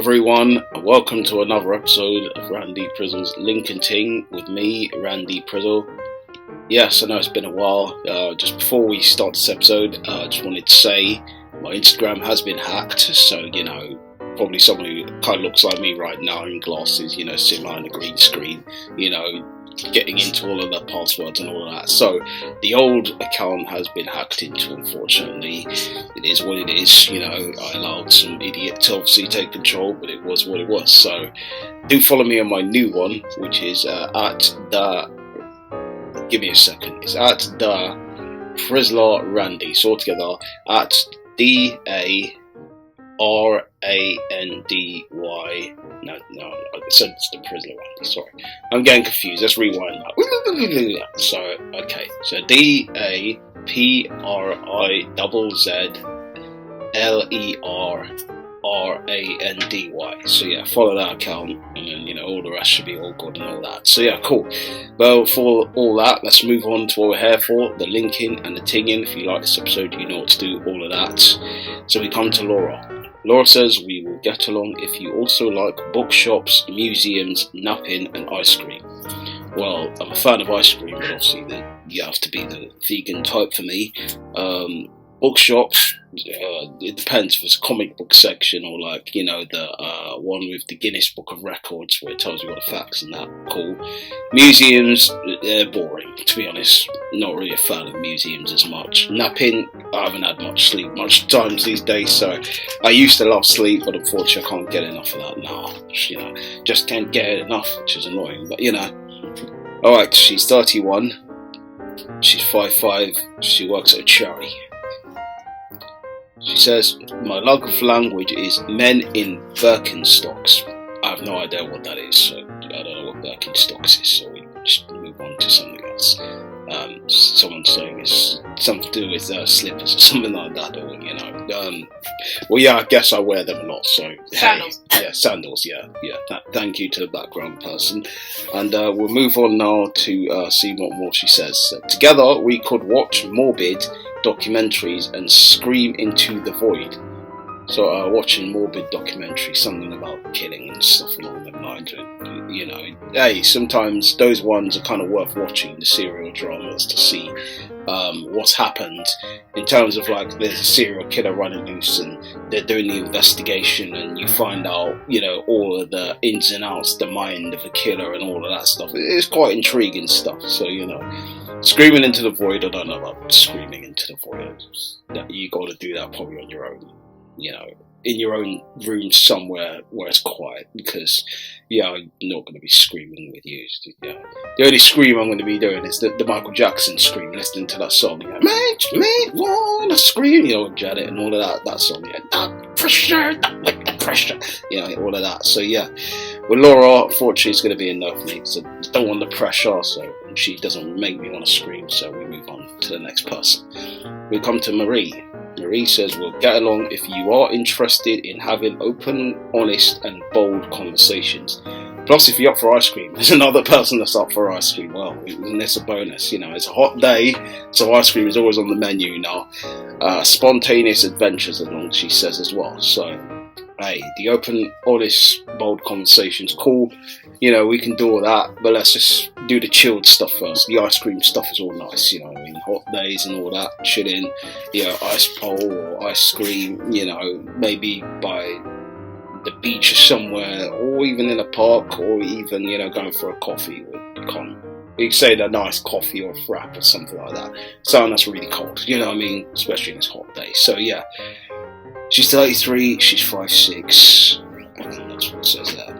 everyone, and welcome to another episode of Randy Prizzle's Lincoln Ting with me, Randy Prizzle. Yes, I know it's been a while. Just before we start this episode, I just wanted to say my Instagram has been hacked, so, probably someone who kind of looks like me right now in glasses, sitting behind a green screen, getting into all of the passwords and all of that. So the old account has been hacked into, unfortunately. It is what it is. I allowed some idiot to obviously take control, but it was what it was. So do follow me on my new one, which is give me a second, it's at the Prizzle Randy, so altogether at DARANDY. No, I said it's the Prizzle Randy, sorry. I'm getting confused, let's rewind that. So, okay, so DAPRIZZLERRANDY. So yeah, follow that account, and then, all the rest should be all good and all that. So yeah, cool. Well, for all that, let's move on to what we're here for, the linking and the tinging. If you like this episode, you know what to do, all of that. So we come to Laura. Laura says, we will get along if you also like bookshops, museums, napping and ice cream. Well, I'm a fan of ice cream, but obviously you have to be the vegan type for me. Bookshops, it depends if it's a comic book section or the one with the Guinness Book of Records where it tells you all the facts and that. Cool. Museums, they're boring, to be honest. Not really a fan of museums as much. Napping, I haven't had much sleep much times these days, so I used to love sleep, but unfortunately I can't get enough of that now. Just can't get it enough, which is annoying, but Alright, she's 31, she's 5'5", she works at a charity. She says, my love language is men in Birkenstocks. I have no idea what that is, so I don't know what Birkenstocks is, so we just move on to something else. Someone's saying it's something to do with slippers or something like that, or well, yeah, I guess I wear them a lot, so sandals. Hey, yeah, sandals, yeah. Thank you to the background person, and we'll move on now to see what more she says. So, together we could watch morbid documentaries and scream into the void. So watching morbid documentaries, something about killing and stuff along them lines. Hey, sometimes those ones are kind of worth watching, the serial dramas, to see what's happened in terms of there's a serial killer running loose and they're doing the investigation and you find out all of the ins and outs, the mind of a killer and all of that stuff. It's quite intriguing stuff. So screaming into the void, I don't know about screaming into the void. You got to do that probably on your own, in your own room somewhere where it's quiet, because I'm not going to be screaming with you. The only scream I'm going to be doing is the Michael Jackson scream, listening to that song, makes me wanna scream, Janet and all of that song, that pressure, that pressure, all of that. So with Laura, unfortunately, it's going to be a no for me, because I don't want the pressure, so she doesn't make me want to scream, so we move on to the next person. We come to Marie. Marie says, we'll get along if you are interested in having open, honest and bold conversations. Plus, if you're up for ice cream, there's another person that's up for ice cream. Well, and it's a bonus, it's a hot day, so ice cream is always on the menu now. Spontaneous adventures along, she says as well. So, hey, the open, honest, bold conversations, cool. We can do all that, but let's just do the chilled stuff first. The ice cream stuff is all nice, hot days and all that, chilling, ice pole or ice cream, maybe by the beach or somewhere, or even in a park, or even, going for a coffee. You say a nice coffee or a frap or something like that. Something that's really cold, especially in this hot day. So yeah, she's 33, she's 5'6", and that's what it says there.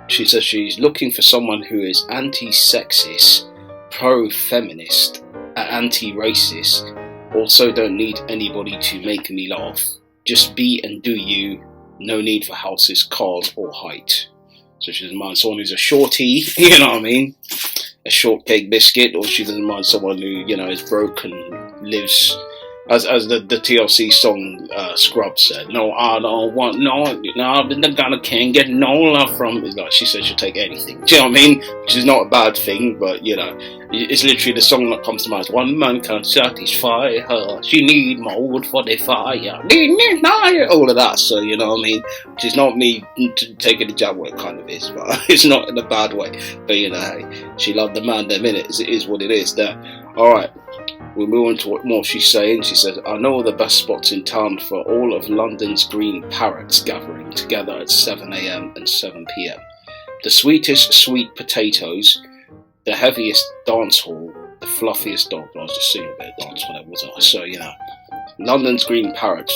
She says she's looking for someone who is anti-sexist, pro-feminist, anti-racist. Also don't need anybody to make me laugh. Just be and do you. No need for houses, cars or height. So she doesn't mind someone who's a shorty, a shortcake biscuit, or she doesn't mind someone who, is broke and lives As the TLC song Scrub said, no, I don't want the kind of can't get no love from. Like she said, she'll take anything. Do you know what I mean? Which is not a bad thing, but you know, it's literally the song that comes to mind. One man can't satisfy her. She need more wood for the fire. All of that. So you know what I mean? Which is not me taking the jab where it kind of is, but it's not in a bad way. But you know, hey, she loved the man. Them minutes. It is what it is. There. All right. We move on to what more she's saying. She says, I know the best spots in town for all of London's green parrots gathering together at 7 a.m. and 7 p.m. The sweetest sweet potatoes, the heaviest dance hall, the fluffiest dog. I was just seeing a bit of dance whenever was I. So, you know, London's green parrots,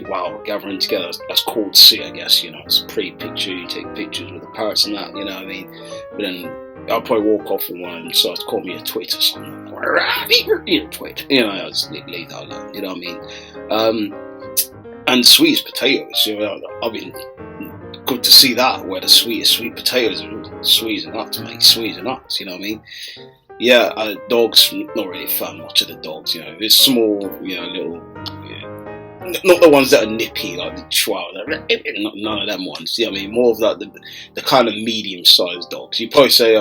wow, gathering together. That's cool to see, I guess. You know, it's a pretty picture. You take pictures with the parrots and that, you know what I mean? But then I'll probably walk off and one of them decides to call me a twit or something. You're a twit. You know, I'll just leave that alone. You know what I mean? And sweetest potatoes. You know, I mean, good to see that where the sweetest sweet potatoes are sweet as nuts, mate. Sweet as nuts. You know what I mean? Yeah, dogs. Not really a fan much of the dogs. You know, it's small. You know, little. Not the ones that are nippy like the Chihuahua. None of them ones. You know what I mean? More of like the kind of medium-sized dogs. You probably say,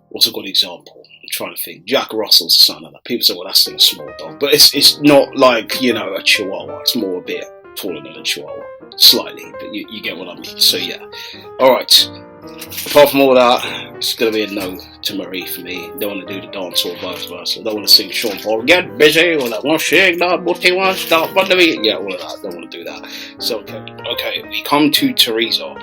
what's a good example? I'm trying to think. Jack Russell's son of that. People say, well, that's still a small dog, but it's not like, you know, a Chihuahua. It's more a bit taller than a Chihuahua, slightly. But you get what I mean. So yeah. All right. Apart from all that, it's going to be a no to Marie for me. Don't want to do the dance or vice versa. Don't want to sing Sean Paul, get busy, or that one shake, that booty one, stop, but yeah, all of that. Don't want to do that. So, okay, we come to Teresa.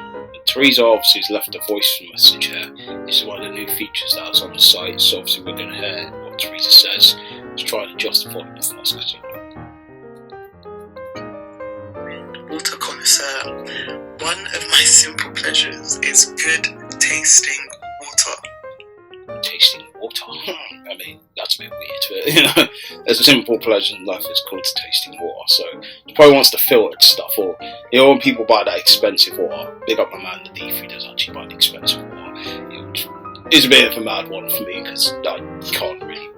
Teresa obviously has left a voice message here. This is one of the new features that was on the site, so obviously we're going to hear what Teresa says. Let's try to justify it for us, because water connoisseur. One of my simple pleasures is good tasting water. Tasting water? I mean, that's a bit weird, but you know, there's a simple pleasure in life. It's called tasting water. So he probably wants the filtered stuff, or you know, when people buy that expensive water. Big up my man, the Deef, who does actually buy the expensive water. It's a bit of a mad one for me because I can't really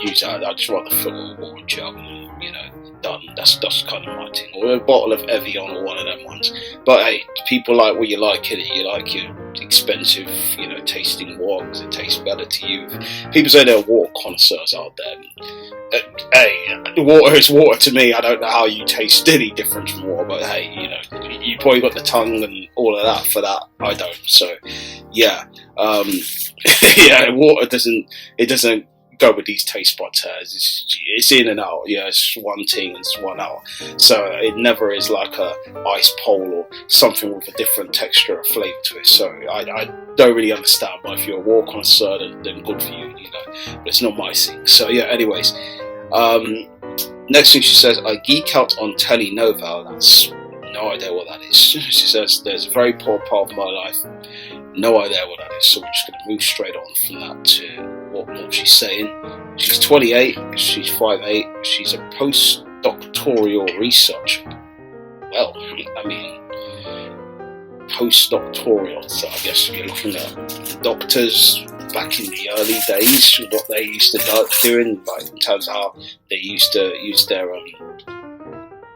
use that. I'd just rather fill a water jug, you know. Done. That's kind of my thing. Or a bottle of Evian or one of them ones. But hey, people like what you like in it. You like your expensive, you know, tasting water because it tastes better to you. People say there are water connoisseurs out there. Hey, water is water to me. I don't know how you taste any different from water, but hey, you know, you probably got the tongue and all of that for that. I don't. So yeah, yeah, water doesn't go with these taste buds. It's in and out. Yeah, it's one thing and it's 1 hour. So it never is like a ice pole or something with a different texture or flavour to it. So I don't really understand. But if you're a water connoisseur, then good for you. You know, but it's not my thing. So yeah. Anyways, next thing she says, I geek out on telenovela. That's no idea what that is. She says there's a very poor part of my life. No idea what that is. So we're just going to move straight on from that to what more she's saying. She's 28, she's 5'8", she's a postdoctoral researcher. Well, I mean, postdoctoral, so I guess you're looking at doctors back in the early days, what they used to doing, like in terms of how they used to use their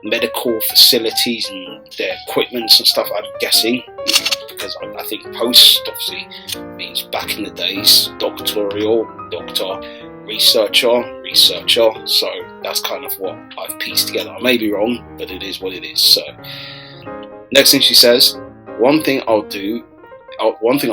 medical facilities and their equipments and stuff, I'm guessing, because I think post obviously means back in the days, doctoral, doctor, researcher, so that's kind of what I've pieced together. I may be wrong, but it is what it is. So next thing she says, one thing I'll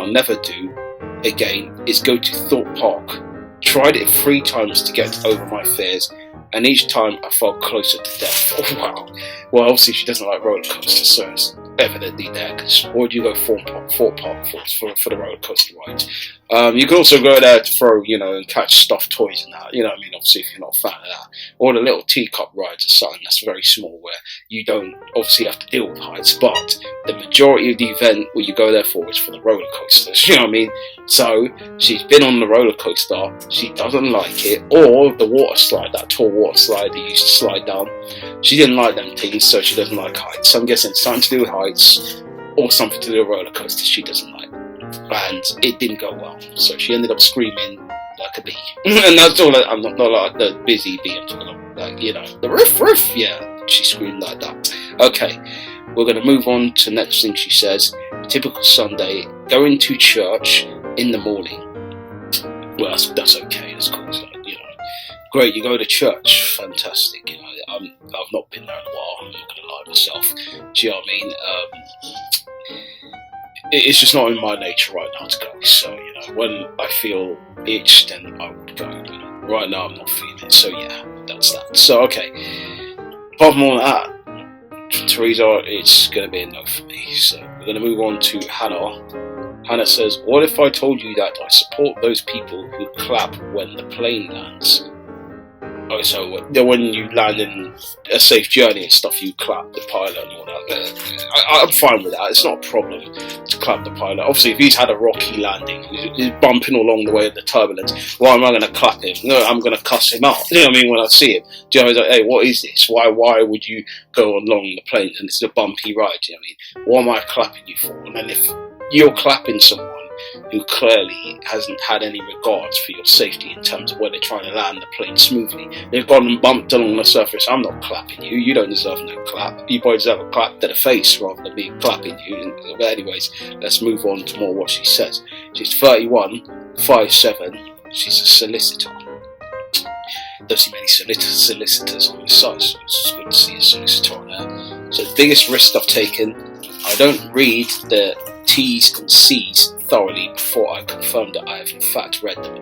never do again is go to Thorpe Park. Tried it 3 times to get over my fears, and each time I felt closer to death. Oh wow. Well, obviously she doesn't like roller coasters, so it's evidently there, because why would you go Thorpe Park for the roller coaster rides? You could also go there to throw, you know, and catch stuffed toys and that, you know what I mean, obviously if you're not a fan of that. Or the little teacup rides or something that's very small, where you don't obviously have to deal with heights, but the majority of the event what you go there for is for the roller coasters, you know what I mean? So she's been on the roller coaster, she doesn't like it, or the water slide, that tall water slide that used to slide down. She didn't like them things, so she doesn't like heights. So I'm guessing it's something to do with heights or something to do with roller coasters she doesn't like. And it didn't go well, so she ended up screaming like a bee. And that's all. I'm not like the busy bee, I'm talking about Like, you know, the roof, yeah, she screamed like that. Okay, we're going to move on to the next thing she says. Typical Sunday, going to church in the morning. Well, that's okay, that's cool, so, you know. Great, you go to church, fantastic, you know. I've not been there in a while, I'm not going to lie to myself. Do you know what I mean? It's just not in my nature right now to go, so, you know, when I feel itched, then I would go, you know. Right now I'm not feeling it, so yeah, that's that. So, okay, apart from all that, Teresa, it's going to be a no for me. So we're going to move on to Hannah. Hannah says, what if I told you that I support those people who clap when the plane lands? Oh, so when you land in a safe journey and stuff, you clap the pilot and all that. I'm fine with that. It's not a problem to clap the pilot. Obviously, if he's had a rocky landing, he's bumping along the way of the turbulence, why am I going to clap him? No, I'm going to cuss him out. You know what I mean? When I see him, do you know, like, hey, what is this? Why would you go along the plane and it's a bumpy ride? Do you know what I mean? What am I clapping you for? And then if you're clapping someone who clearly hasn't had any regards for your safety in terms of where they're trying to land the plane smoothly, they've gone and bumped along the surface, I'm not clapping you, you don't deserve no clap, you probably deserve a clap to the face rather than me clapping you. But anyways, let's move on to more what she says. She's 31, 5'7", she's a solicitor. Don't see many solicitors on the site, so it's good to see a solicitor on there. So the biggest risk I've taken, I don't read the T's and C's thoroughly before I confirm that I have in fact read them.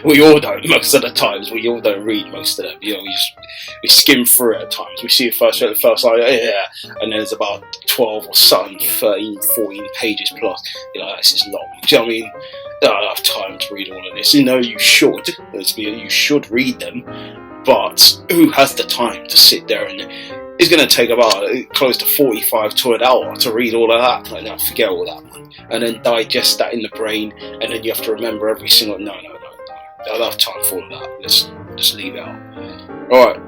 We all don't, most of the times. We all don't read most of them. You know, we skim through it at times. We see the first line, yeah, and then there's about 12 or something, 13, 14 pages plus. You know, this is long. Do you know what I mean? I don't have time to read all of this. You know, you should. You should read them, but who has the time to sit there and it's going to take about close to 45 to an hour to read all of that, and then forget all that, man. And then digest that in the brain, and then you have to remember every single. No. I don't have time for all of that. Let's just leave it out. Alright,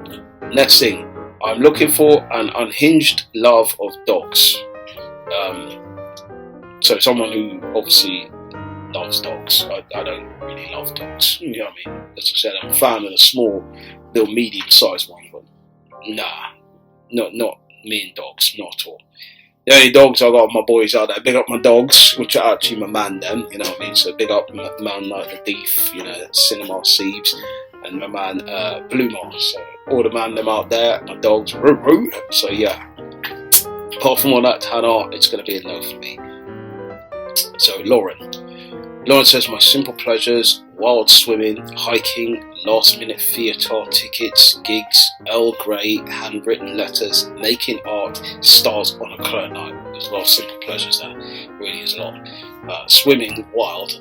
next thing. I'm looking for an unhinged love of dogs. So someone who obviously loves dogs. I don't really love dogs. You know what I mean? As I said, I'm a fan of the small, little medium-sized one, but nah. Not me and dogs, not at all. The only dogs I got, my boys out there. Big up my dogs, which are actually my man them, you know what I mean? So big up my man like the Thief, you know, Cinema Sieves, and my man Bloomer. So all the man them out there, my dogs, roo. So yeah. Apart from all that, Hannah, it's going to be a no for me. So Lauren says, my simple pleasures, wild swimming, hiking, last minute theatre tickets, gigs, Earl Grey, handwritten letters, making art, stars on a clear night. There's a lot of simple pleasures there, really is a lot. Swimming, wild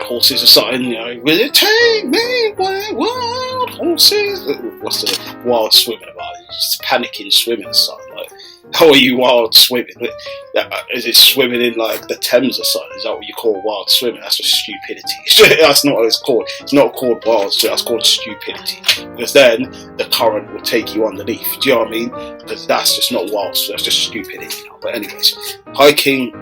horses or something, you know, will you take me where wild horses? What's the wild swimming about? Just panicking swimming or something, like, how are you wild swimming? Is it swimming in like the Thames or something? Is that what you call wild swimming? That's just stupidity. That's not what it's called. It's not called wild, so that's called stupidity. Because then the current will take you underneath. Do you know what I mean? Because that's just not wild, so that's just stupidity. You know? But anyways, hiking,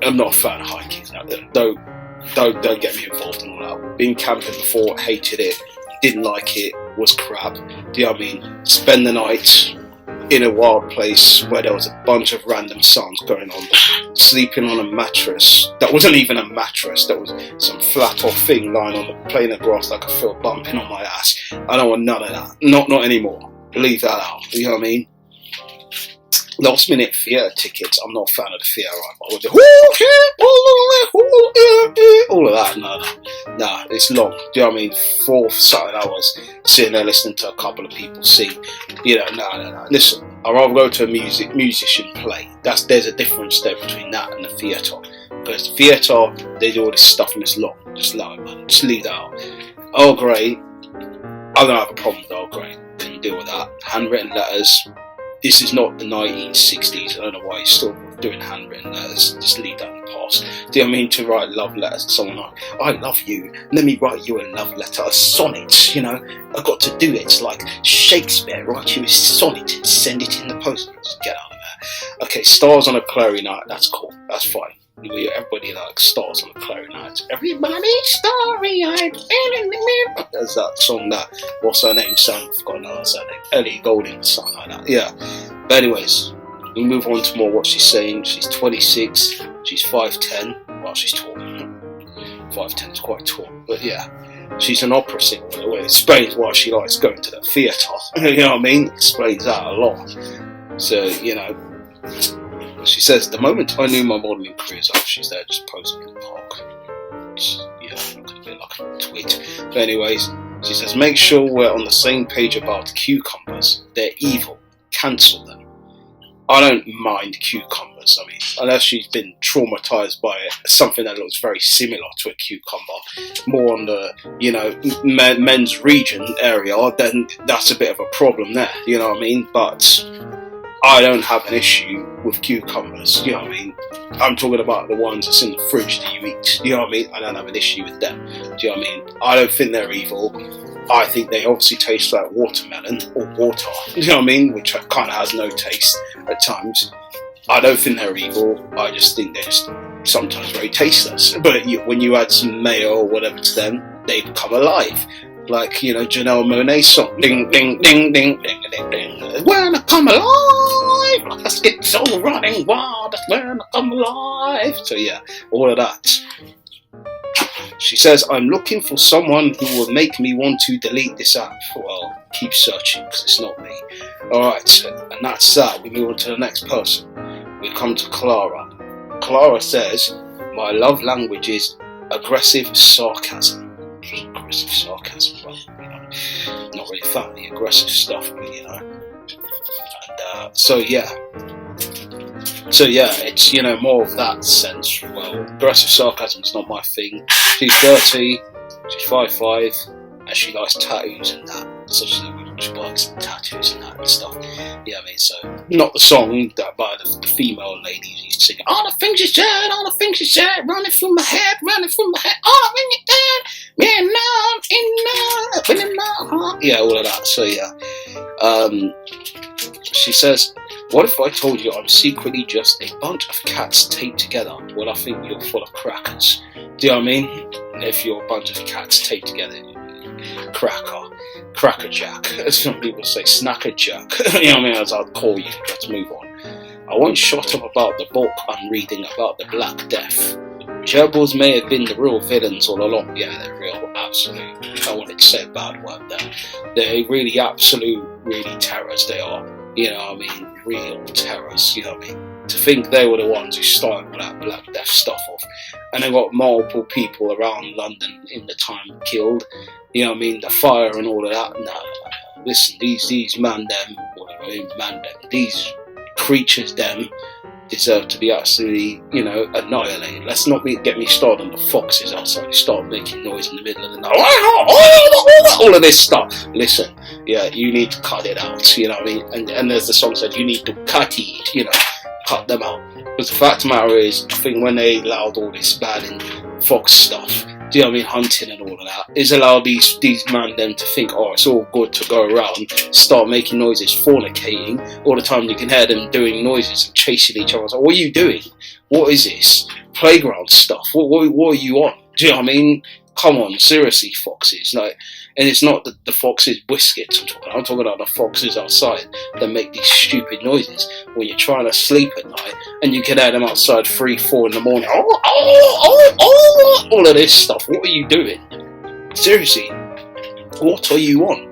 I'm not a fan of hiking. Don't get me involved in all that. Been camping before, hated it, didn't like it, was crap. Do you know what I mean? Spend the night in a wild place where there was a bunch of random sounds going on, sleeping on a mattress that wasn't even a mattress, that was some flat off thing lying on the plane of grass that I could feel bumping on my ass. I don't want none of that. Not anymore. Leave that out. You know what I mean? Last minute theatre tickets, I'm not a fan of the theatre, right? All of that, no, it's long. Do you know what I mean? 4 solid hours sitting there listening to a couple of people sing. You know, no. Listen, I'd rather go to a musician play. There's a difference there between that and the theatre. Because the theatre, they do all this stuff and it's long. Just allow it, man. Just leave that out. Earl Grey, I don't have a problem with Earl Grey. Can you deal with that? Handwritten letters. This is not the 1960s. I don't know why you're still doing handwritten letters. Just leave that in the past. Do you know what I mean? To write love letters to someone like, I love you, let me write you a love letter, a sonnet, you know? I've got to do it like Shakespeare, write you a sonnet and send it in the post. Just get out of there. Okay, stars on a cloudy night, that's cool, that's fine. everybody like starts on the clarinet. Everybody's story, there's that song that, what's her name, sang, I've forgotten her name, Ellie Goulding, something like that, yeah. But anyways, we move on to more what she's saying. She's 26, she's 5'10", well, she's tall, 5'10" is quite tall, but yeah. She's an opera singer, it explains why she likes going to the theatre, you know what I mean? Explains that a lot. So, you know, she says, the moment I knew my modelling career is off, she's there just posing in the park. Yeah, looking a bit like a twit. But anyways, she says, make sure we're on the same page about cucumbers. They're evil. Cancel them. I don't mind cucumbers. I mean, unless she's been traumatised by something that looks very similar to a cucumber, more on the, you know, men's region area, then that's a bit of a problem there, you know what I mean? But I don't have an issue with cucumbers, you know what I mean? I'm talking about the ones that's in the fridge that you eat, you know what I mean? I don't have an issue with them, do you know what I mean? I don't think they're evil. I think they obviously taste like watermelon or water, you know what I mean? Which kind of has no taste at times. I don't think they're evil. I just think they're just sometimes very tasteless. But when you add some mayo or whatever to them, they become alive. Like, you know, Janelle Monáe's song, ding, ding, ding, ding, ding, ding, ding. When I come alive, like a schizo running wild, that's when I come alive. So yeah, all of that. She says, I'm looking for someone who will make me want to delete this app. Well, keep searching, because it's not me. Alright, and that's that. We move on to the next person. We come to Clara. Clara says, my love language is aggressive sarcasm. Aggressive sarcasm, well, you know, not really a fan of the aggressive stuff, but, you know. And, so yeah, it's, you know, more of that sense. Well, aggressive sarcasm is not my thing. She's 30, she's 5'5", and she likes tattoos and that, such as she likes tattoos and that and stuff. Yeah, I mean, so not the song that by the female ladies used to sing. All the things you said, all the things you said, running through my head, all the things you said, yeah, all of that. So yeah, she says, what if I told you I'm secretly just a bunch of cats taped together? Well, I think you're full of crackers. Do you know what I mean? If you're a bunch of cats taped together, cracker jack. Some people say snacker jack. You know what I mean? As I'll call you. Let's move on. I won't shut up about the book I'm reading about the Black Death. Gerbils may have been the real villains all along. Yeah, they're real, absolute. I wanted to say a bad word there. They're really absolute, really terrors. They are. You know what I mean? Real terrors, you know what I mean? To think they were the ones who started all that Black Death stuff off. And they got multiple people around London in the time killed. You know what I mean? The fire and all of that. No. Listen, these these creatures, them, deserve to be absolutely, you know, annihilated. Let's not get me started on the foxes outside who start making noise in the middle of the night. All of this stuff. Listen, yeah, you need to cut it out, you know what I mean? And as the song said, you need to cut it, you know, cut them out. But the fact of the matter is, I think when they allowed all this bad and fox stuff, do you know what I mean, hunting and all of that, is allowed these man them to think, oh, it's all good to go around, start making noises, fornicating, all the time you can hear them doing noises and chasing each other. So what are you doing? What is this? Playground stuff? What are you on? Do you know what I mean? Come on, seriously, foxes. Like, and it's not the foxes biscuits I'm talking about the foxes outside that make these stupid noises when you're trying to sleep at night and you can hear them outside 3-4 in the morning. All of this stuff. What are you doing? Seriously, what are you on?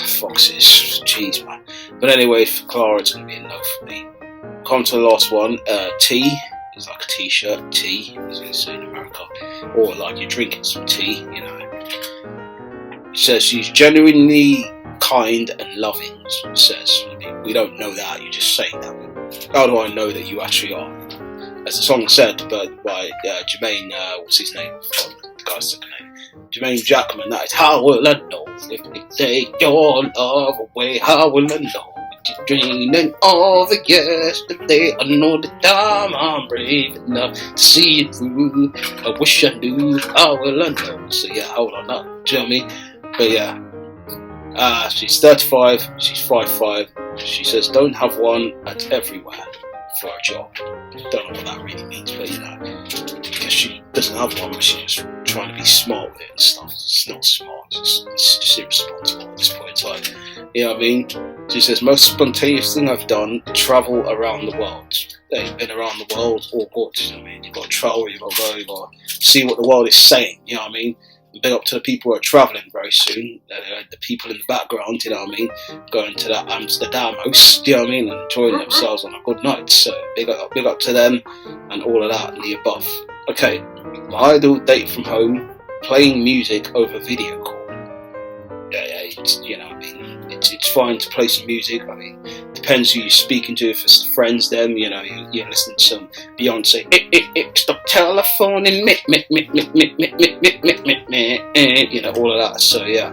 Foxes, jeez, man. But anyway, for Clara, it's going to be a no for me. Come to the last one. Tea. It's like a t-shirt, tea, as they say in America, or like you're drinking some tea, you know. It says she's genuinely kind and loving, it says. I mean, we don't know that, you just say that. How do I know that you actually are? As the song said, but by Jermaine, what's his name? The guy's second name. Jermaine Jackman, that is, how will I know if they take your love away? How will I know? Dreaming of the yesterday, I know the time I'm brave enough to see it through. I wish I knew, how will I know? So yeah, how will I know? Do you know what I mean? But yeah, she's 35, she's 5'5". She says, don't have one at everywhere. for a job. Don't know what that really means, but you know, because she doesn't have one, but she's just trying to be smart with it and stuff. It's not smart, it's just irresponsible at this point in time. You know what I mean? She says, most spontaneous thing I've done, travel around the world. They've been around the world, all good. You know what I mean? You've got to travel, you've got to go, you've got to see what the world is saying. You know what I mean? Big up to the people who are travelling very soon. The people in the background, you know what I mean? Going to that Amsterdam house, you know what I mean? And enjoying themselves on a good night. So big up to them and all of that and the above. Okay, my ideal date from home, playing music over video call. It's, you know what I mean? It's fine to play some music. I mean, depends who you're speaking to. If it's friends, them, you know, you're listening to some Beyonce. Stop telephoning me, you know, all of that. So yeah,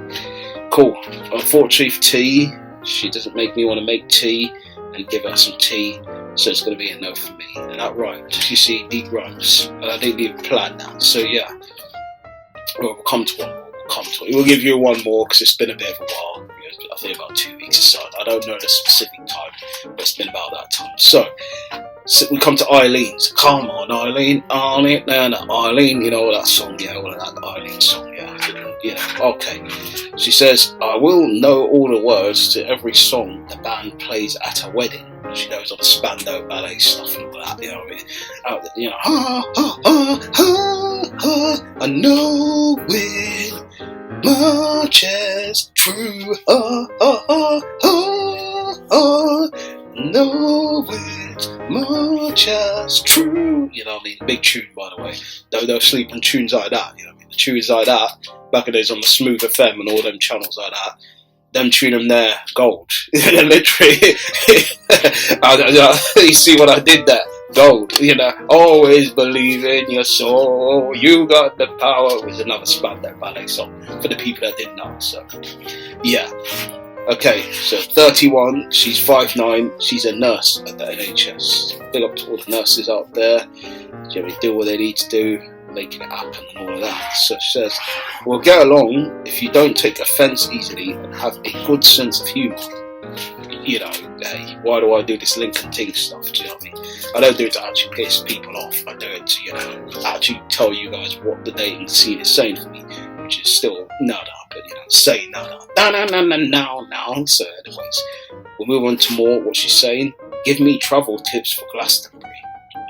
cool. Unfortunately for tea, she doesn't make me want to make tea and give her some tea, so it's going to be a no for me. And that rhymes. You see, deep rhymes. I didn't even plan that. So yeah, well, we'll come to one more. We'll give you one more because it's been a bit of a while. I think about 2 weeks or so. I don't know the specific time, but it's been about that time. So we come to Eileen. So, come on, Eileen, Eileen, you know that song, yeah, all of that Eileen song, yeah, okay. She says, I will know all the words to every song the band plays at a wedding. She knows all the Spandau ballet stuff and all that, you know what I mean? You know, I know it much as true, know it much as true. You know what I mean? Big tune, by the way. Don't sleep on tunes like that. You know what I mean? The tunes like that, back in the days on the Smooth FM and all them channels like that, them tune them there, gold. Literally. You see what I did there? Gold. You know, always believe in your soul. You got the power. Was another Spandau ballet song for the people that didn't know. So, yeah. Okay, so 31, she's 5'9", she's a nurse at the NHS. Big up to all the nurses out there. They do what they need to do, making it happen and all of that. So she says, we'll get along if you don't take offence easily and have a good sense of humour. You know, hey, why do I do this Lincoln Ting stuff? Do you know what I mean? I don't do it to actually piss people off. I do it to, you know, actually tell you guys what the dating scene is saying for me, which is still nada, but you know, saying nada. No. So anyways, we'll move on to more what she's saying. Give me travel tips for Glastonbury.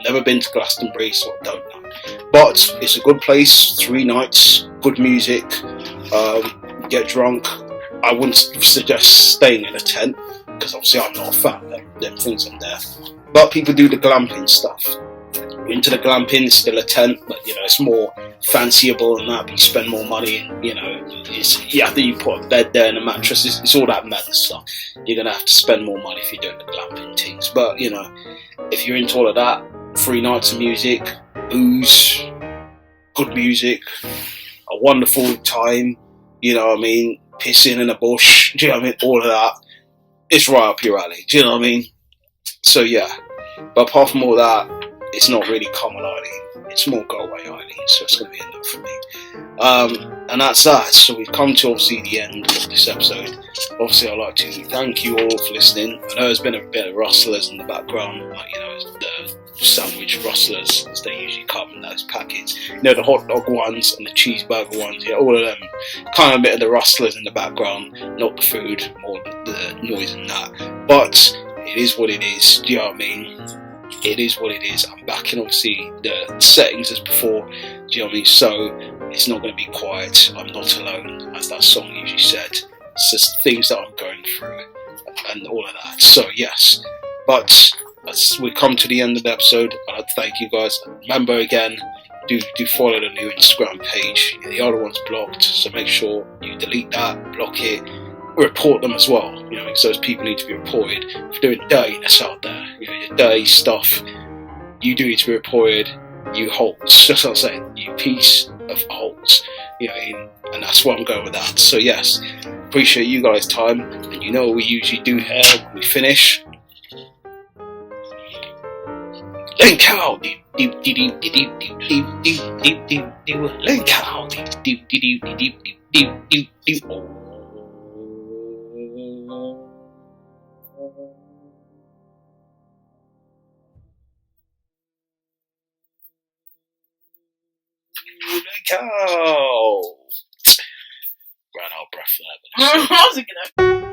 Never been to Glastonbury, so I don't know. But it's a good place, 3 nights, good music, get drunk. I wouldn't suggest staying in a tent, because obviously I'm not a fan of them things in there. But people do the glamping stuff. Into the glamping, it's still a tent, but you know, it's more fanciable than that, but you spend more money and you know, you put a bed there and a mattress, it's all that mad stuff. You're going to have to spend more money if you're doing the glamping things. But you know, if you're into all of that, 3 nights of music, booze, good music, a wonderful time, you know what I mean, pissing in a bush, do you know what I mean, all of that, it's right up your alley, do you know what I mean? So yeah, but apart from all that, it's not really come on Eileen, it's more go away Eileen, so it's going to be a no for me. And that's that. So we've come to obviously the end of this episode. Obviously I'd like to thank you all for listening. I know there's been a bit of rustlers in the background, like you know, the sandwich rustlers as they usually come in those packets, you know, the hot dog ones and the cheeseburger ones, yeah, all of them, kind of a bit of the rustlers in the background, not the food, more the noise and that, but it is what it is, do you know what I mean? It is what it is. I'm back in obviously the settings as before, do you know what I mean? So it's not going to be quiet, I'm not alone, as that song usually said. It's just things that I'm going through and all of that. So yes, but as we come to the end of the episode, I'd thank you guys. Remember again, do follow the new Instagram page. The other one's blocked, so make sure you delete that, block it, report them as well. You know, because those people need to be reported for doing dirtiness out there. You know, your dirty stuff, you do need to be reported. You holes, that's what I'm saying. You piece of holes. You know, and that's where I'm going with that. So yes, appreciate you guys' time, and you know what we usually do here when we finish. Link out, link out, cow. Ran out of breath there. I was thinking that.